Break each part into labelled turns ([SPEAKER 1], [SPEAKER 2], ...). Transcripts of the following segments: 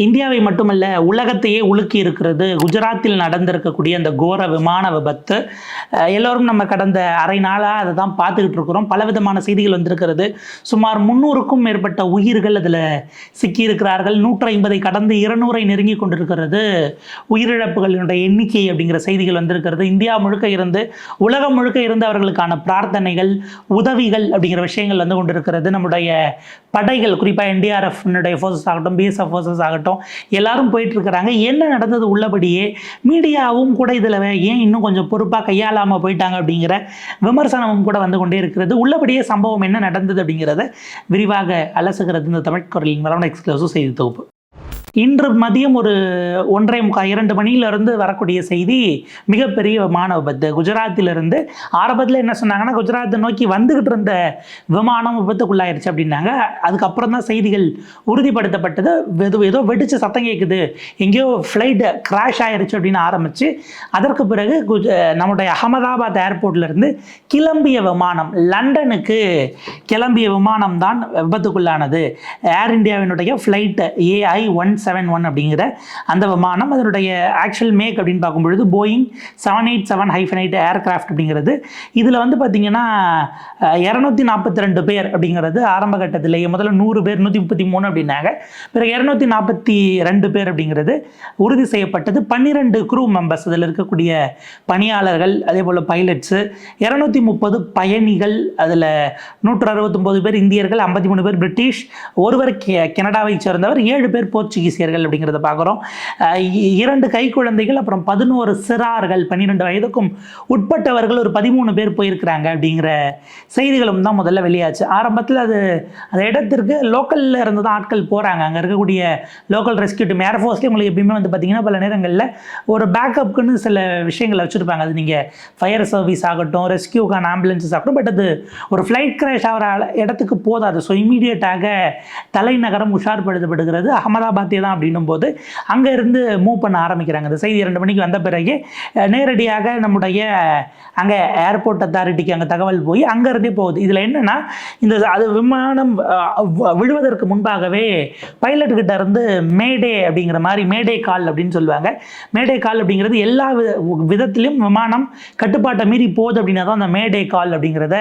[SPEAKER 1] இந்தியாவை மட்டுமல்ல, உலகத்தையே உலுக்கி இருக்கிறது குஜராத்தில் நடந்திருக்கக்கூடிய அந்த கோர விமான விபத்து. எல்லோரும் நம்ம கடந்த அரை நாளா அத தான் பார்த்துக்கிட்டு இருக்கிறோம். பலவிதமான செய்திகள் வந்திருக்கிறது. சுமார் 300க்கும் மேற்பட்ட உயிர்கள் அதில சிக்கியிருக்கிறார்கள். 150ஐ கடந்து 200ஐ நெருங்கி கொண்டிருக்கிறது உயிரிழப்புகளினுடைய எண்ணிக்கை அப்படிங்கிற செய்திகள் வந்திருக்கிறது. இந்தியா முழுக்க இருந்து, உலகம் முழுக்க இருந்து அவர்களுக்கான பிரார்த்தனைகள், உதவிகள் அப்படிங்கிற விஷயங்கள் வந்து கொண்டிருக்கிறது. நம்முடைய படைகள், குறிப்பாக என்டிஆர்எஃப்னுடைய ஃபோர்ஸஸ் ஆகட்டும், பிஎஸ்எஃப் ஃபோர்ஸஸ் ஆகட்டும், எல்லாரும் போயிட்டு இருக்கிறாங்க. என்ன நடந்தது உள்ளபடியே மீடியாவும் கூட இதில் ஏன் இன்னும் கொஞ்சம் பொறுப்பாக கையாளாமல் போயிட்டாங்க அப்படிங்கிற விமர்சனமும் கூட வந்து கொண்டே இருக்கிறது. உள்ளபடியே சம்பவம் என்ன நடந்தது அப்படிங்கிறத விரிவாக அலசுகிறது இந்த தமிழ் குரலின் மரபணு எக்ஸ்க்ளூசிவ் செய்தி தொகுப்பு. இன்று மதியம் ஒரு 1:45-2 மணியிலிருந்து வரக்கூடிய செய்தி மிகப்பெரிய விமான விபத்து. குஜராத்திலிருந்து ஆரம்பத்தில் என்ன சொன்னாங்கன்னா, குஜராத்தை நோக்கி வந்துகிட்டு இருந்த விமானம் விபத்துக்குள்ளாயிருச்சு அப்படின்னாங்க. அதுக்கப்புறம் தான் செய்திகள் உறுதிப்படுத்தப்பட்டது. ஏதோ வெடிச்சு சத்தம் கேட்குது, எங்கேயோ ஃப்ளைட் கிராஷ் ஆயிருச்சு அப்படின்னு ஆரம்பிச்சு, அதற்கு பிறகு நம்முடைய அகமதாபாத் ஏர்போர்ட்லேருந்து கிளம்பிய விமானம், லண்டனுக்கு கிளம்பிய விமானம் தான் விபத்துக்குள்ளானது. ஏர் இந்தியாவினுடைய ஃப்ளைட் AI-171 அப்படிங்கிற அந்த விமானம், அதனுடைய ஆக்சுவல் மேக் அப்படின்னு பார்க்கும்பொழுது போயிங் 787-8 ஏர்கிராஃப்ட் அப்படிங்கிறது. இதில் வந்து பார்த்தீங்கன்னா 242 பேர் அப்படிங்கிறது ஆரம்ப கட்டத்திலேயே. முதல்ல 100 பேர், 133 அப்படின்னாங்க. பிறகு 242 பேர் அப்படிங்கிறது உறுதி செய்யப்பட்டது. 12 க்ரூ மெம்பர்ஸ், அதில் இருக்கக்கூடிய பணியாளர்கள், அதே போல் பைலட்ஸு, 230 பயணிகள், அதில் 169 பேர் இந்தியர்கள், 53 பேர் பிரிட்டிஷ், ஒருவர் கனடாவை சேர்ந்தவர், 7 பேர் போர்ச்சுகீசியர்கள் அப்படிங்கிறத பார்க்குறோம். 2 கை குழந்தைகள், அப்புறம் 11 சிறார்கள், 12 வயதுக்கும் உட்பட்டவர்கள் ஒரு 13 பேர் போயிருக்கிறாங்க அப்படிங்கிற செய்திகளும் தான் முதல்ல வெளியாச்சு. ஆரம்பத்தில் அந்த இடத்திற்கு லோக்கலில் இருந்து தான் ஆட்கள் போகிறாங்க. அங்கே இருக்கக்கூடிய லோக்கல் ரெஸ்கியூ டீம், ஏர்ஃபோர்ஸ்லேயே உங்களுக்கு எப்பயுமே வந்து பார்த்தீங்கன்னா பல நேரங்களில் ஒரு பேக்கப்புக்குன்னு சில விஷயங்களை வச்சுருப்பாங்க. அது நீங்கள் ஃபயர் சர்வீஸ் ஆகட்டும், ரெஸ்கியூக்கான ஆம்புலன்ஸஸ் ஆகட்டும். பட் அது ஒரு ஃப்ளைட் கிராஷ் ஆகிற இடத்துக்கு போதாது. ஸோ இமீடியட்டாக தலைநகரம் உஷார்படுத்தப்படுகிறது அகமதாபாத்தே தான் அப்படின்னும் போது அங்கே இருந்து மூவ் பண்ண ஆரம்பிக்கிறாங்க. இந்த செய்தி 2 மணிக்கு வந்த பிறகு நேரடியாக நம்முடைய அங்கே ஏர்போர்ட் அத்தாரிட்டிக்கு அங்கே தகவல் போய் அங்கேருந்தே போகுது. இதில் என்னென்னா, அது விமானம் விழுவதற்கு முன்பாகவே பைலட்டுக்கிட்ட இருந்து மேடே அப்படிங்கிற மாதிரி, மேடே கால் அப்படின்னு சொல்லுவாங்க. மேடே கால் அப்படிங்கிறது எல்லா விதத்திலும் விமானம் கட்டுப்பாட்டை மீறி போகுது அப்படின்னா தான் அந்த மேடே கால் அப்படிங்கிறத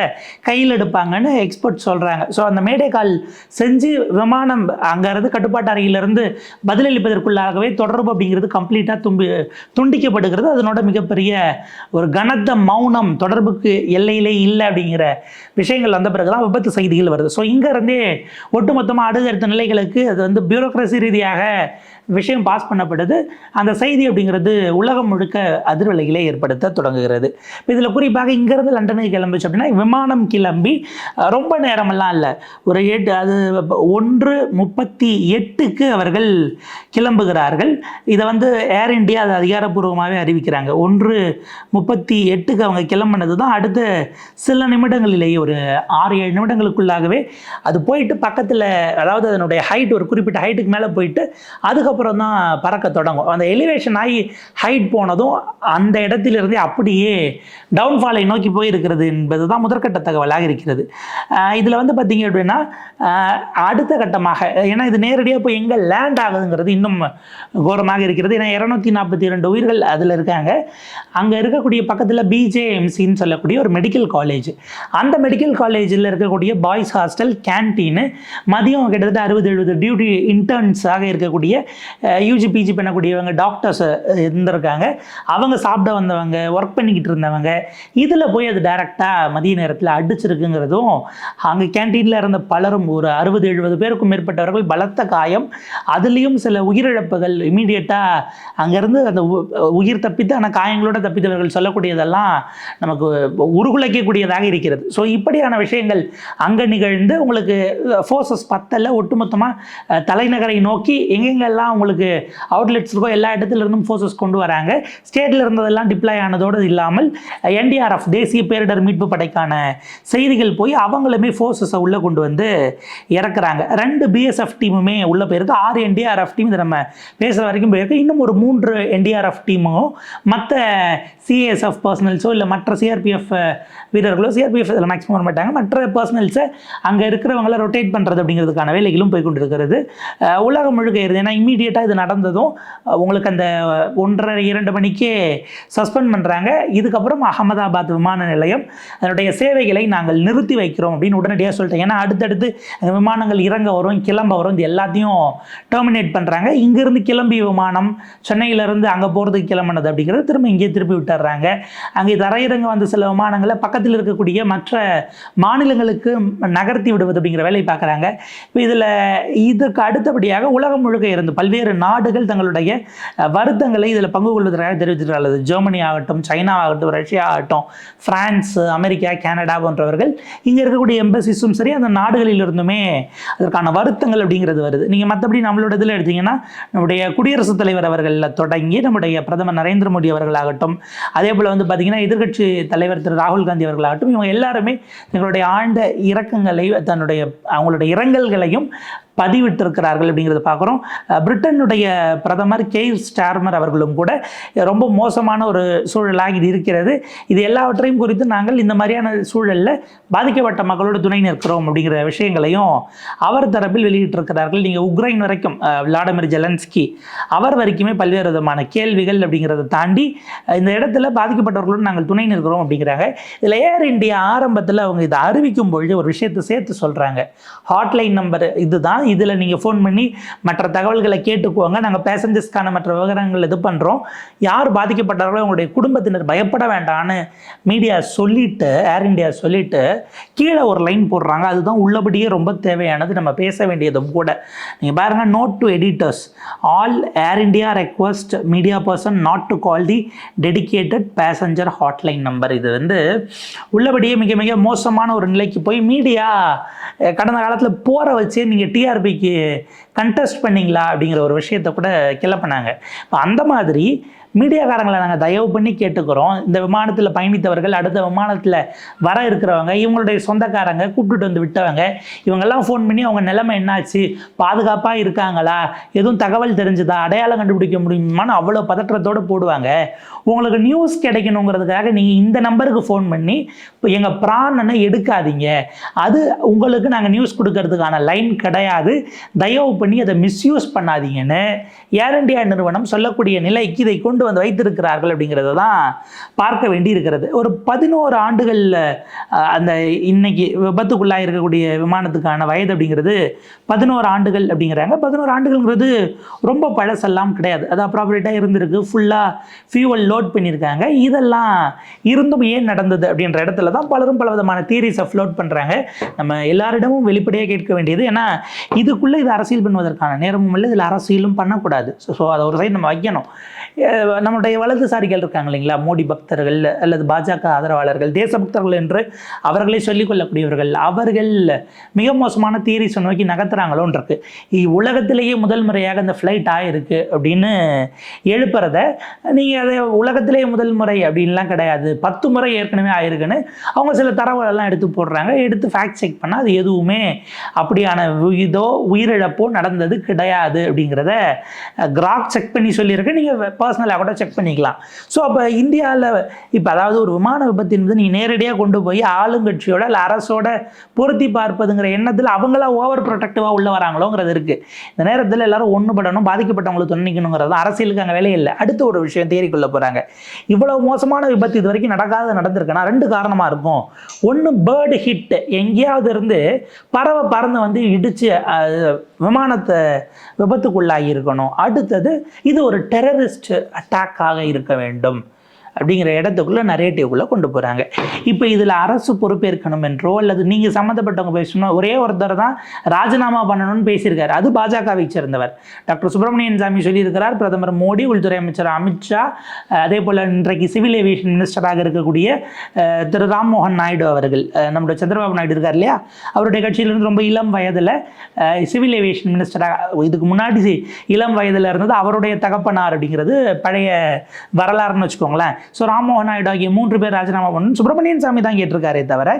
[SPEAKER 1] கையில் எடுப்பாங்கன்னு எக்ஸ்பர்ட் சொல்கிறாங்க. ஸோ அந்த மேடே கால் செஞ்சு விமானம் அங்கேருந்து கட்டுப்பாட்டு அறையிலிருந்து பதிலளிப்பதற்குள்ளாகவே தொடர்பு அப்படிங்கிறது கம்ப்ளீட்டாக துண்டிக்கப்படுகிறது. அதனோட மிகப்பெரிய ஒரு கனத்த மௌனம், தொடர்புக்கு எல்லையிலே இல்லை அப்படிங்கிற விஷயங்கள் வந்த பிறகு தான் விபத்து செய்திகள் வருது. ஸோ இங்கேருந்தே ஒட்டுமொத்தமாக அடுத்தடுத்த நிலைகளுக்கு அது வந்து பியூரோக்ரஸி ரீதியாக விஷயம் பாஸ் பண்ணப்படுது. அந்த செய்தி அப்படிங்கிறது உலகம் முழுக்க அதிர்வலைகளை ஏற்படுத்த தொடங்குகிறது. இதில் குறிப்பாக இங்கேருந்து லண்டனுக்கு கிளம்பிச்சு அப்படின்னா, விமானம் கிளம்பி ரொம்ப நேரமெல்லாம் இல்லை, ஒரு 1:38க்கு அவர்கள் கிளம்புகிறார்கள். இதை வந்து ஏர் இந்தியா அது அதிகாரப்பூர்வமாகவே அறிவிக்கிறாங்க. 1:38க்கு அவங்க கிளம்பினது தான் அடுத்த சில நிமிடங்களிலேயே, ஒரு 6-7 நிமிடங்களுக்குள்ளாகவே அது போயிட்டு பக்கத்தில், அதாவது அதனுடைய ஹைட் ஒரு குறிப்பிட்ட ஹைட்டுக்கு மேலே போயிட்டு அதுக்கப்புறம் தான் பறக்க தொடங்கும். அந்த எலிவேஷன் ஆகி ஹைட் போனதும் அந்த இடத்திலிருந்தே அப்படியே டவுன்ஃபாலை நோக்கி போயிருக்கிறது என்பது தான் முதற்கட்ட தகவலாக இருக்கிறது. இதில் வந்து பார்த்தீங்க அப்படின்னா, அடுத்த கட்டமாக, ஏன்னா இது நேரடியாக போய் எங்கே லேண்ட் ஆகுதுங்கிறது இன்னும் கோரமாக இருக்கிறது. ஏன்னா 242 உயிர்கள் அதில் இருக்காங்க. அங்கே இருக்கக்கூடிய பக்கத்தில் BJMCன்னு சொல்லக்கூடிய ஒரு மெடிக்கல் காலேஜ், அந்த மெடிக்கல் காலேஜில் இருக்கக்கூடிய பாய்ஸ் ஹாஸ்டல், கேன்டீனு, மதியம் கிட்டத்தட்ட 60-70 டியூட்டி இன்டர்ன்ஸாக இருக்கக்கூடிய UG PG பண்ணக்கூடியவங்க, டாக்டர்ஸ் இருந்திருக்காங்க. அவங்க சாப்பிட வந்தவங்க, ஒர்க் பண்ணிக்கிட்டு இருந்தவங்க, இதில் போய் அது டைரெக்டாக மதிய நேரத்தில் அடிச்சிருக்குங்கிறதும், அங்கே கேன்டீனில் இருந்த பலரும், ஒரு 60-70 பேருக்கும் மேற்பட்டவர்கள் பலத்த காயம், அதுலேயும் சில உயிரிழப்புகள். இமீடியட்டாக அங்கேருந்து அந்த உயிர் தப்பித்து ஆனால் காயங்களோட தப்பித்தவர்கள் சொல்லக்கூடியதெல்லாம் நமக்கு உருகுலைக்கக்கூடியதாக இருக்கிறது. ஸோ இப்படியான விஷயங்கள் அங்கே நிகழ்ந்து உங்களுக்கு ஃபோர்ஸஸ் பத்தல, ஒட்டுமொத்தமாக தலைநகரை நோக்கி எங்கெங்கெல்லாம் உங்களுக்கு அவுட்லெட்ஸ் இருக்கோ எல்லா இடத்துலேருந்தும் ஃபோர்ஸஸ் கொண்டு வராங்க. ஸ்டேட்டில் இருந்ததெல்லாம் டிப்ளாய் ஆனதோடு இல்லாமல் NDRF தேசிய பேரிடர் மீட்பு படைக்கான செய்திகள் போய் அவங்களுமே ஃபோர்ஸஸை உள்ளே கொண்டு வந்து இறக்குறாங்க. 2 BSF டீமுமே உள்ளே போயிருக்கு, 6 NDRF என்டிஆர்எஃப் டீம், இதை நம்ம பேசுகிற வரைக்கும் போயிருக்கு. இன்னும் ஒரு 3 என்டிஆர்எஃப் டீமோ மற்ற சிஏஎஸ்எஃப் பர்சனல்ஸோ இல்லை மற்ற சிஆர்பிஎஃப் வீரர்களோ, சிஆர்பிஎஃப் இதில் மேக்ஸிமம் வர மாட்டாங்க, மற்ற பர்சனல்ஸை அங்கே இருக்கிறவங்கள ரொட்டேட் பண்ணுறது அப்படிங்கிறதுக்கான வேலைகளும் போய் கொண்டிருக்கிறது. உலகம் முழுக்க இருது. ஏன்னா இம்மீடியட்டாக இது நடந்ததும் உங்களுக்கு அந்த 1:30-2 மணிக்கே சஸ்பெண்ட் பண்ணுறாங்க. இதுக்கப்புறம் அகமதாபாத் விமான நிலையம் அதனுடைய சேவைகளை நாங்கள் நிறுத்தி வைக்கிறோம் அப்படின்னு உடனடியாக சொல்லிட்டாங்க. ஏன்னா அடுத்தடுத்து விமானங்கள் இறங்க வரும், கிளம்ப வரும், இது எல்லாத்தையும் டெர்மினேட் பண்ணுறாங்க. இங்கேருந்து கிளம்பி விமானம் சென்னையிலேருந்து அங்கே போகிறதுக்கு கிளம்பினது அப்படிங்கிறது திரும்ப இங்கே திருப்பி விட்டுறாங்க. அங்கே தரையிறங்க வந்த சில விமானங்களை பக்கத்தில் இருக்கக்கூடிய மற்ற மாநிலங்களுக்கு நகர்த்தி விடுவது அப்படிங்கிற வேலையை பார்க்குறாங்க. இப்போ இதுக்கு அடுத்தபடியாக உலகம் முழுக்க இருந்து பல்வேறு நாடுகள் தங்களுடைய வருத்தங்களை இதில் பங்கு கொள்வதற்காக தெரிவித்திருக்கிறது. ஜெர்மனி ஆகட்டும், சைனா ஆகட்டும், ரஷ்யா ஆகட்டும், பிரான்ஸ், அமெரிக்கா, கனடா போன்றவர்கள் இங்கே இருக்கக்கூடிய எம்பசிஸும் சரி அந்த நாடுகளில் இருந்துமே அதற்கான வருத்தங்கள் அப்படிங்கிறது வருது. நீங்கள் மற்றபடி நம்மளோட இதில் எடுத்தீங்கன்னா நம்முடைய குடியரசுத் தலைவர் அவர்களில் தொடங்கி நம்முடைய பிரதமர் நரேந்திர மோடி அவர்களாகட்டும், அதே போல் வந்து பார்த்திங்கன்னா எதிர்க்கட்சி தலைவர் திரு ராகுல் காந்தி அவர்களாகட்டும், இவங்க எல்லாருமே எங்களுடைய ஆழ்ந்த இரக்கங்களை அவங்களுடைய இரங்கல்களையும் பதிவிட்டிருக்கிறார்கள் அப்படிங்கிறத பார்க்குறோம். பிரிட்டனுடைய பிரதமர் கெய்ர் ஸ்டார்மர் அவர்களும் கூட ரொம்ப மோசமான ஒரு சூழலாக இது இருக்கிறது, இது எல்லாவற்றையும் குறித்து நாங்கள் இந்த மாதிரியான சூழலில் பாதிக்கப்பட்ட மக்களோட துணை நிற்கிறோம் அப்படிங்கிற விஷயங்களையும் அவர் தரப்பில் வெளியிட்டிருக்கிறார்கள். நீங்கள் உக்ரைன் வரைக்கும் விளாடிமிர் ஜெலன்ஸ்கி அவர் வரைக்குமே பல்வேறு விதமான கேள்விகள் அப்படிங்கிறத தாண்டி இந்த இடத்துல பாதிக்கப்பட்டவர்களோடு நாங்கள் துணை நிற்கிறோம் அப்படிங்கிறாங்க. இதில் ஏர் இந்தியா ஆரம்பத்தில் அவங்க இதை அறிவிக்கும் பொழுது ஒரு விஷயத்தை சேர்த்து சொல்கிறாங்க. ஹாட்லைன் நம்பர் இதுதான், இதில் நீங்கள் ஃபோன் பண்ணி மற்ற தகவல்களை கேட்டுக்குவாங்க, நாங்கள் பேசஞ்சர்ஸ்க்கான மற்ற விவரங்கள் இது பண்ணுறோம், யார் பாதிக்கப்பட்டார்களோ அவங்களுடைய குடும்பத்தினர் பயப்பட வேண்டான்னு மீடியா சொல்லிட்டு, ஏர் இந்தியா சொல்லிட்டு கீழே ஒரு லைன் போடுறாங்க. அதுதான் உள்ளபடியே ரொம்ப தேவையானது, நம்ம பேச வேண்டியதும் கூட. நீங்கள் பாருங்கள், note to editors, all Air India request media person not to call the dedicated passenger hotline number. இது வந்து உள்ளபடியே மிக மிக மோசமான ஒரு நிலைக்கு போய் மீடியா கடந்த காலத்தில் போகிற வச்சே நீங்கள் டிஆர்பிக்கு கண்டெஸ்ட் பண்ணிங்களா அப்படிங்கிற ஒரு விஷயத்தை கூட கிளப்பினாங்க. இப்போ அந்த மாதிரி மீடியாக்காரங்களை நாங்கள் தயவு பண்ணி கேட்டுக்கிறோம், இந்த விமானத்தில் பயணித்தவர்கள், அடுத்த விமானத்தில் வர இருக்கிறவங்க, இவங்களுடைய சொந்தக்காரங்க, கூப்பிட்டுட்டு வந்து விட்டவங்க, இவங்கெல்லாம் ஃபோன் பண்ணி அவங்க நிலைமை என்னாச்சு, பாதுகாப்பாக இருக்காங்களா, எதுவும் தகவல் தெரிஞ்சுதா, அடையாளம் கண்டுபிடிக்க முடியுமான்னு அவ்வளோ பதற்றத்தோடு போடுவாங்க. உங்களுக்கு நியூஸ் கிடைக்கணுங்கிறதுக்காக நீங்கள் இந்த நம்பருக்கு ஃபோன் பண்ணி இப்போ எங்கள் பிராணனை எடுக்காதீங்க, அது உங்களுக்கு நாங்கள் நியூஸ் கொடுக்கறதுக்கான லைன் கிடையாது, தயவு பண்ணி அதை மிஸ்யூஸ் பண்ணாதீங்கன்னு ஏர் இந்தியா நிறுவனம் சொல்லக்கூடிய நிலைக்கு இதை கொண்டு வந்து வைத்திருக்கிறார்கள் அப்படிங்கிறத தான் பார்க்க வேண்டி இருக்கிறது. ஒரு 11 ஆண்டுகளில் அந்த இன்னைக்கு விபத்துக்குள்ளாக இருக்கக்கூடிய விமானத்துக்கான வயது அப்படிங்கிறது 11 ஆண்டுகள் அப்படிங்கிறாங்க. 11 ஆண்டுகள்ங்கிறது ரொம்ப பழசெல்லாம் கிடையாது, அது அப்ராப்ரேட்டாக இருந்திருக்கு, ஃபுல்லாக ஃபியூவல் லோட் பண்ணியிருக்காங்க. இதெல்லாம் இருந்தும் ஏன் நடந்தது அப்படின்ற இடத்துல தான் பலரும் பல விதமான தியரிஸை ஃப்ளோட் பண்ணுறாங்க. நம்ம எல்லாரிடமும் வெளிப்படையாக கேட்க வேண்டியது, ஏன்னா இதுக்குள்ளே இது அரசியல் பண்ணுவதற்கான நேரமும் இல்லை, இதில் அரசியலும் பண்ணக்கூடாது. ஸோ அதை ஒரு சைடு நம்ம வைக்கணும். நம்முடைய வலதுசாரிகள் இருக்காங்க இல்லைங்களா, மோடி பக்தர்கள் அல்லது பாஜக ஆதரவாளர்கள், தேசபக்தர்கள் என்று அவர்களே சொல்லிக்கொள்ளக்கூடியவர்கள், அவர்கள் மிக மோசமான தியரிஸ் நோக்கி நகர்த்துறாங்களோன்னு இருக்கு. உலகத்திலேயே முதல் முறையாக அந்த ஃப்ளைட் ஆகிருக்கு அப்படின்னு எழுப்புறத நீங்கள் அதை உலகத்திலேயே முதல் முறை அப்படின்லாம் கிடையாது, 10 முறை ஏற்கனவே ஆயிருக்குன்னு அவங்க சில தரவுகளெல்லாம் எடுத்து போடுறாங்க. எடுத்து ஃபேக்ட் செக் பண்ணால் அது எதுவுமே அப்படியான உயிரிழப்போ நடந்தது கிடையாது அப்படிங்கிறத கிராக் செக் பண்ணி சொல்லியிருக்கு. நீங்கள் பர்சனலாக கூட செக் பண்ணிக்கலாம். ஸோ அப்போ இந்தியாவில் இப்போ அதாவது ஒரு விமான விபத்து என்பது நீங்கள் நேரடியாக கொண்டு போய் ஆளுங்கட்சியோட இல்லை அரசோட பொருத்தி பார்ப்பதுங்கிற எண்ணத்தில் அவங்களா ஓவர் ப்ரொடெக்டிவாக உள்ள வராங்களோங்கிறது இருக்குது. இந்த நேரத்தில் எல்லாரும் ஒன்றுபடணும், பாதிக்கப்பட்டவங்களுக்கு துணிக்கணுங்கிறது அரசியலுக்கு அங்கே வேலையே இல்லை. அடுத்த ஒரு விஷயம் தேறிக்கொள்ள போகிறாங்க. இவ்வளோ மோசமான விபத்து இது வரைக்கும் நடந்திருக்குன்னா 2 காரணமாக இருக்கும். ஒன்று, பேர்டு ஹிட், எங்கேயாவது இருந்து பறந்து வந்து இடித்து விமானத்தை விபத்துக்குள்ளாகி இருக்கணும். அடுத்தது, இது ஒரு டெரரிஸ்ட் அட்டாக்காக இருக்க வேண்டும் அப்படிங்கிற இடத்துக்குள்ளே நரேட்டிவ்குள்ளே கொண்டு போகிறாங்க. இப்போ இதில் அரசு பொறுப்பேற்கணும் என்றோ அல்லது நீங்கள் சம்மந்தப்பட்டவங்க பேசணும், ஒரே ஒருத்தர் தான் ராஜினாமா பண்ணணும்னு பேசியிருக்காரு, அது பாஜகவை சேர்ந்தவர் டாக்டர் சுப்பிரமணியன் சாமி சொல்லியிருக்கிறார். பிரதமர் மோடி, உள்துறை அமைச்சர் அமித்ஷா, அதே போல் இன்றைக்கு சிவில் ஏவியேஷன் மினிஸ்டராக இருக்கக்கூடிய திரு ராம்மோகன் நாயுடு அவர்கள், நம்முடைய சந்திரபாபு நாயுடு இருக்கார் இல்லையா, அவருடைய கட்சியிலிருந்து ரொம்ப இளம் வயதில் சிவில் ஏவியேஷன் மினிஸ்டராக, இதுக்கு முன்னாடி இளம் வயதில் இருந்தது அவருடைய தகப்பனார் அப்படிங்கிறது பழைய வரலாறுன்னு வச்சுக்கோங்களேன். ஸோ ராம்மோகன் நாயுடு ஆகிய 3 பேர் ராஜினாமா பண்ணணும் சுப்பிரமணியன் சாமி தான் கேட்டிருக்காரே தவிர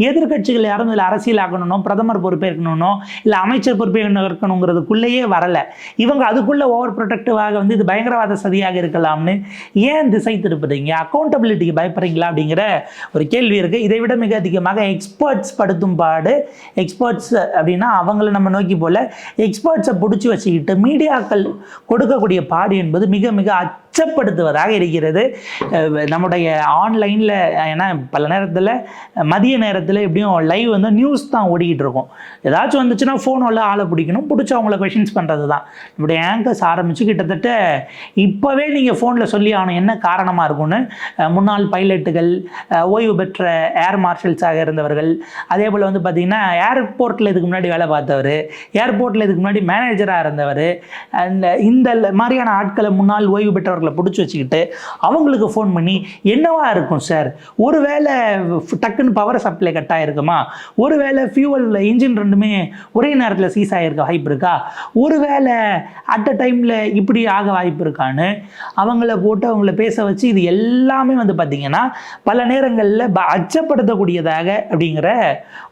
[SPEAKER 1] எதிர்கட்சிகள் யாரும் இதில் அரசியல் ஆகணும், பிரதமர் பொறுப்பேற்கணும், இல்லை அமைச்சர் பொறுப்பேற்கணுங்கிறதுக்குள்ளேயே வரலை. இவங்க அதுக்குள்ளே ஓவர் ப்ரொடெக்டிவாக வந்து இது பயங்கரவாத சதியாக இருக்கலாம்னு ஏன் திசை திருப்புறீங்க? அக்கௌண்டபிலிட்டிக்கு பயப்படுறீங்களா அப்படிங்கிற ஒரு கேள்வி இருக்குது. இதை விட மிக அதிகமாக எக்ஸ்பர்ட்ஸ் படுத்தும் பாடு. எக்ஸ்பர்ட்ஸ் அப்படின்னா அவங்கள நம்ம நோக்கி போல எக்ஸ்பர்ட்ஸை பிடிச்சி வச்சுக்கிட்டு மீடியாக்கள் கொடுக்கக்கூடிய பாடு என்பது மிக மிக அச்சப்படுத்துவதாக இருக்கிறது. நம்முடைய ஆன்லைனில் ஏன்னா பல நேரத்தில் மதிய நேரத்தில் எப்படியும் லைவ் வந்து நியூஸ் தான் ஓடிக்கிட்டு இருக்கும். ஏதாச்சும் வந்துச்சுன்னா ஃபோனில் ஆளை பிடிக்கணும், பிடிச்சி அவங்கள கொஷின்ஸ் பண்ணுறது தான் நம்முடைய ஆங்கர்ஸ் ஆரம்பித்து கிட்டத்தட்ட இப்போவே நீங்கள் ஃபோனில் சொல்லி ஆகணும் என்ன காரணமாக இருக்கும்னு. முன்னாள் பைலட்டுகள், ஓய்வு பெற்ற ஏர் மார்ஷல்ஸாக இருந்தவர்கள், அதே போல் வந்து பார்த்திங்கன்னா ஏர்போர்ட்டில் இதுக்கு முன்னாடி வேலை பார்த்தவர், ஏர்போர்ட்டில் இதுக்கு முன்னாடி மேனேஜராக இருந்தவர், இந்த மாதிரியான ஆட்களை முன்னாள் ஓய்வு பெற்றவர்கள் பிடிச்சி வச்சுக்கிட்டு அவங்களுக்கு ஃபோன் பண்ணி என்னவா இருக்கும் சார், ஒருவேளை டக்குன்னு பவர் சப்ளை கட் ஆகிருக்குமா, ஒருவேளை ஃபியூவல் இன்ஜின் ரெண்டுமே ஒரே நேரத்தில் சீஸ் ஆகிருக்க வாய்ப்பு இருக்கா, ஒருவேளை அட் அ டைமில் இப்படி ஆக வாய்ப்பு இருக்கான்னு அவங்கள போட்டு அவங்கள பேச வச்சு இது எல்லாமே வந்து பார்த்திங்கன்னா பல நேரங்களில் அச்சப்படுத்தக்கூடியதாக அப்படிங்கிற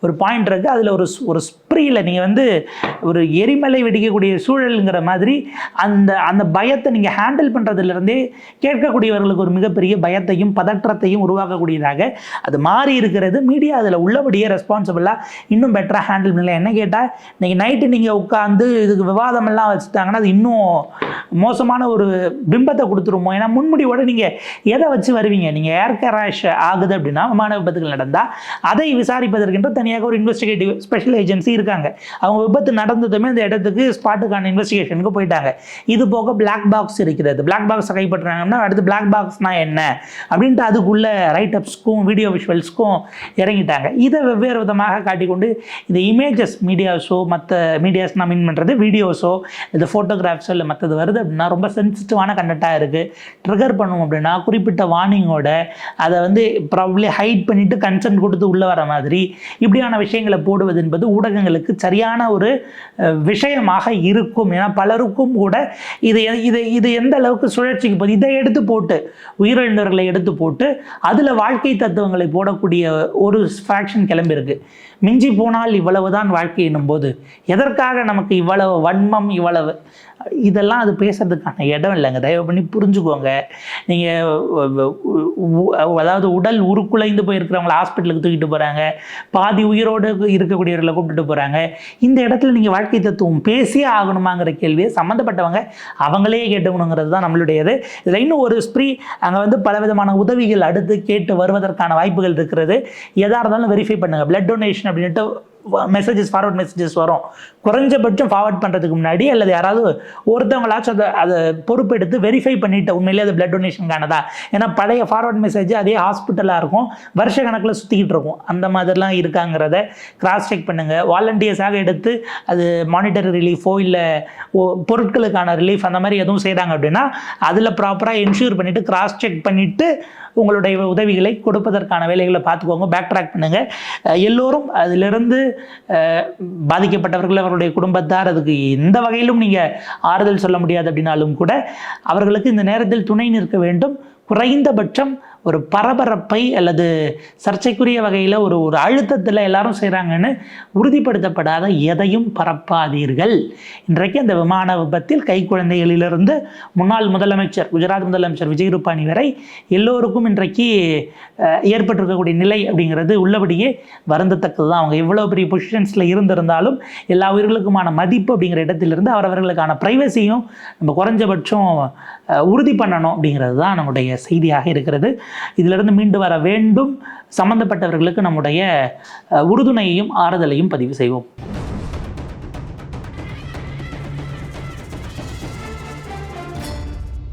[SPEAKER 1] ஒரு பாயிண்ட் இருக்குது. அதில் ஒரு ஸ்ப்ரீயில் நீங்கள் வந்து ஒரு எரிமலை வெடிக்கக்கூடிய சூழலுங்கிற மாதிரி அந்த பயத்தை நீங்கள் ஹேண்டில் பண்ணுறதுலேருந்தே கேட்கக்கூடியவர்களுக்கு ஒரு மிகப்பெரிய பயத்தையும் பதற்றத்தையும் உருவாக்கக்கூடியதாக அது மாறி இருக்கிறது. மீடியா அதில் உள்ளபடியே ரெஸ்பான்சிபிளாக இன்னும் பெட்டராக ஹேண்டில் பண்ணல. என்ன கேட்டால் இன்றைக்கி நைட்டு நீங்கள் உட்காந்து இதுக்கு விவாதமெல்லாம் வச்சுட்டாங்கன்னா அது இன்னும் மோசமான ஒரு பிம்பத்தை கொடுத்துருமோ. ஏன்னா முன்முடிவோடு நீங்கள் எதை வச்சு வருவீங்க? நீங்கள் ஏர் கிராஷ் ஆகுது அப்படின்னா விமான விபத்துகள் நடந்தால் அதை விசாரிப்பதற்கென்று தனியாக ஒரு இன்வெஸ்டிகேட்டிவ் ஸ்பெஷல் ஏஜென்சி இருக்காங்க. அவங்க விபத்து நடந்ததுமே அந்த இடத்துக்கு ஸ்பாட்டுக்கான இன்வெஸ்டிகேஷனுக்கு போயிட்டாங்க. இது போக பிளாக் பாக்ஸ் இருக்கிறது. பிளாக் பாக்ஸை கைப்பற்றுறாங்கன்னா அடுத்து பிளாக் பாக்ஸ்னால் என்ன அப்படின்ட்டு அதுக்குள்ளே ரைட்டப்ஸ்க்கும் வீடியோ விஷுவல்ஸ்க்கும் இறங்கிட்டாங்க. இதை வெவ்வேறு விதமாக காட்டிக்கொண்டு இந்த இமேஜஸ் மீடியாஸோ மற்ற மீடியாஸ் நான் மீன் பண்ணுறது வீடியோஸோ இந்த ஃபோட்டோகிராஃப்ஸோ இல்லை மற்றது வருது அப்படின்னா ரொம்ப சென்சிட்டிவான கண்டென்ட்டாக இருக்குது. ட்ரிகர் பண்ணும் அப்படின்னா குறிப்பிட்ட வார்னிங்கோட அதை வந்து ப்ராபப்ளி ஹைட் பண்ணிவிட்டு கன்சென்ட் கொடுத்து உள்ளே வர மாதிரி இப்படியான விஷயங்களை போடுவது என்பது ஊடகங்களுக்கு சரியான ஒரு விஷயமாக இருக்கும். ஏன்னா பலருக்கும் கூட இது எந்த அளவுக்கு சுழற்சிக்கு போகுது, இதை எடுத்து போட்டு உயிரிழந்தவர்களை எடுத்து போட்டு அதில் வாழ்க்கை தத்துவங்களை போடக்கூடிய ஒரு ஃபேக்ஷன் கிளம்பியிருக்கு. மிஞ்சி போனால் இவ்வளவுதான் வாழ்க்கை என்னும் போது எதற்காக நமக்கு இவ்வளவு வன்மம், இவ்வளவு இதெல்லாம் அது பேசுறதுக்கான இடம் இல்லைங்க. தயவு பண்ணி புரிஞ்சுக்கோங்க. நீங்கள் அதாவது உடல் உருக்குலைந்து போயிருக்கிறவங்கள ஹாஸ்பிட்டலுக்கு தூக்கிட்டு போகிறாங்க, பாதி உயிரோடு இருக்கக்கூடியவர்களை கூப்பிட்டுட்டு போகிறாங்க. இந்த இடத்துல நீங்கள் வாழ்க்கை தத்துவம் பேசியே ஆகணுமாங்கிற கேள்வியை சம்மந்தப்பட்டவங்க அவங்களே கேட்டுக்கணுங்கிறது தான் நம்மளுடையது. இதில் இன்னும் ஒரு ஸ்ப்ரீ அங்கே வந்து பலவிதமான உதவிகள் அடுத்து கேட்டு வருவதற்கான வாய்ப்புகள் இருக்கிறது. எதாக இருந்தாலும் வெரிஃபை பண்ணுங்கள். பிளட் டொனேஷன் அப்படின்ட்டு மெசேஜஸ், ஃபார்வர்ட் மெசேஜஸ் வரும். குறைஞ்சபட்சம் ஃபார்வர்ட் பண்ணுறதுக்கு முன்னாடி அல்லது யாராவது ஒருத்தவங்களாச்சும் அதை பொறுப்பெடுத்து வெரிஃபை பண்ணிவிட்டு உண்மையிலே அது பிளட் டொனேஷனுக்கானதா. ஏன்னா பழைய ஃபார்வர்ட் மெசேஜ் அதே ஹாஸ்பிட்டலாக இருக்கும், வருஷ கணக்கில் சுற்றிக்கிட்டு இருக்கும். அந்த மாதிரிலாம் இருக்காங்கிறத கிராஸ் செக் பண்ணுங்கள். வாலண்டியர்ஸாக எடுத்து அது மானிட்டரி ரிலீஃபோ இல்லை பொருட்களுக்கான ரிலீஃப் அந்த மாதிரி எதுவும் செய்கிறாங்க அப்படின்னா அதில் ப்ராப்பராக என்ஷூர் பண்ணிவிட்டு கிராஸ் செக் பண்ணிவிட்டு உங்களுடைய உதவிகளை கொடுப்பதற்கான வேலைகளை பார்த்துக்கோங்க. பேக் ட்ராக் பண்ணுங்கள். எல்லோரும் அதிலிருந்து பாதிக்கப்பட்டவர்கள், அவருடைய குடும்பத்தார், அதுக்கு எந்த வகையிலும் நீங்கள் ஆறுதல் சொல்ல முடியாது அப்படின்னாலும் கூட அவர்களுக்கு இந்த நேரத்தில் துணை நிற்க வேண்டும். குறைந்தபட்சம் ஒரு பரபரப்பை அல்லது சர்ச்சைக்குரிய வகையில் ஒரு அழுத்தத்தில் எல்லாரும் செய்கிறாங்கன்னு உறுதிப்படுத்தப்படாத எதையும் பரப்பாதீர்கள். இன்றைக்கு அந்த விமான விபத்தில் கைக்குழந்தைகளிலிருந்து முன்னாள் முதலமைச்சர், குஜராத் முதலமைச்சர் விஜய் ரூபானி வரை எல்லோருக்கும் இன்றைக்கு ஏற்பட்டிருக்கக்கூடிய நிலை அப்படிங்கிறது உள்ளபடியே வருந்தத்தக்கது தான். அவங்க எவ்வளோ பெரிய பொசிஷன்ஸில் இருந்திருந்தாலும் எல்லா உயிர்களுக்குமான மதிப்பு அப்படிங்கிற இடத்திலிருந்து அவரவர்களுக்கான ப்ரைவசியும் நம்ம குறைஞ்சபட்சம் உறுதி பண்ணணும் அப்படிங்கிறது தான் நம்முடைய செய்தியாக இருக்கிறது. இதிலிருந்து மீண்டு வர வேண்டும். சம்பந்தப்பட்டவர்களுக்கு நம்முடைய உறுதுணையையும் ஆறுதலையும் பதிவு செய்வோம்.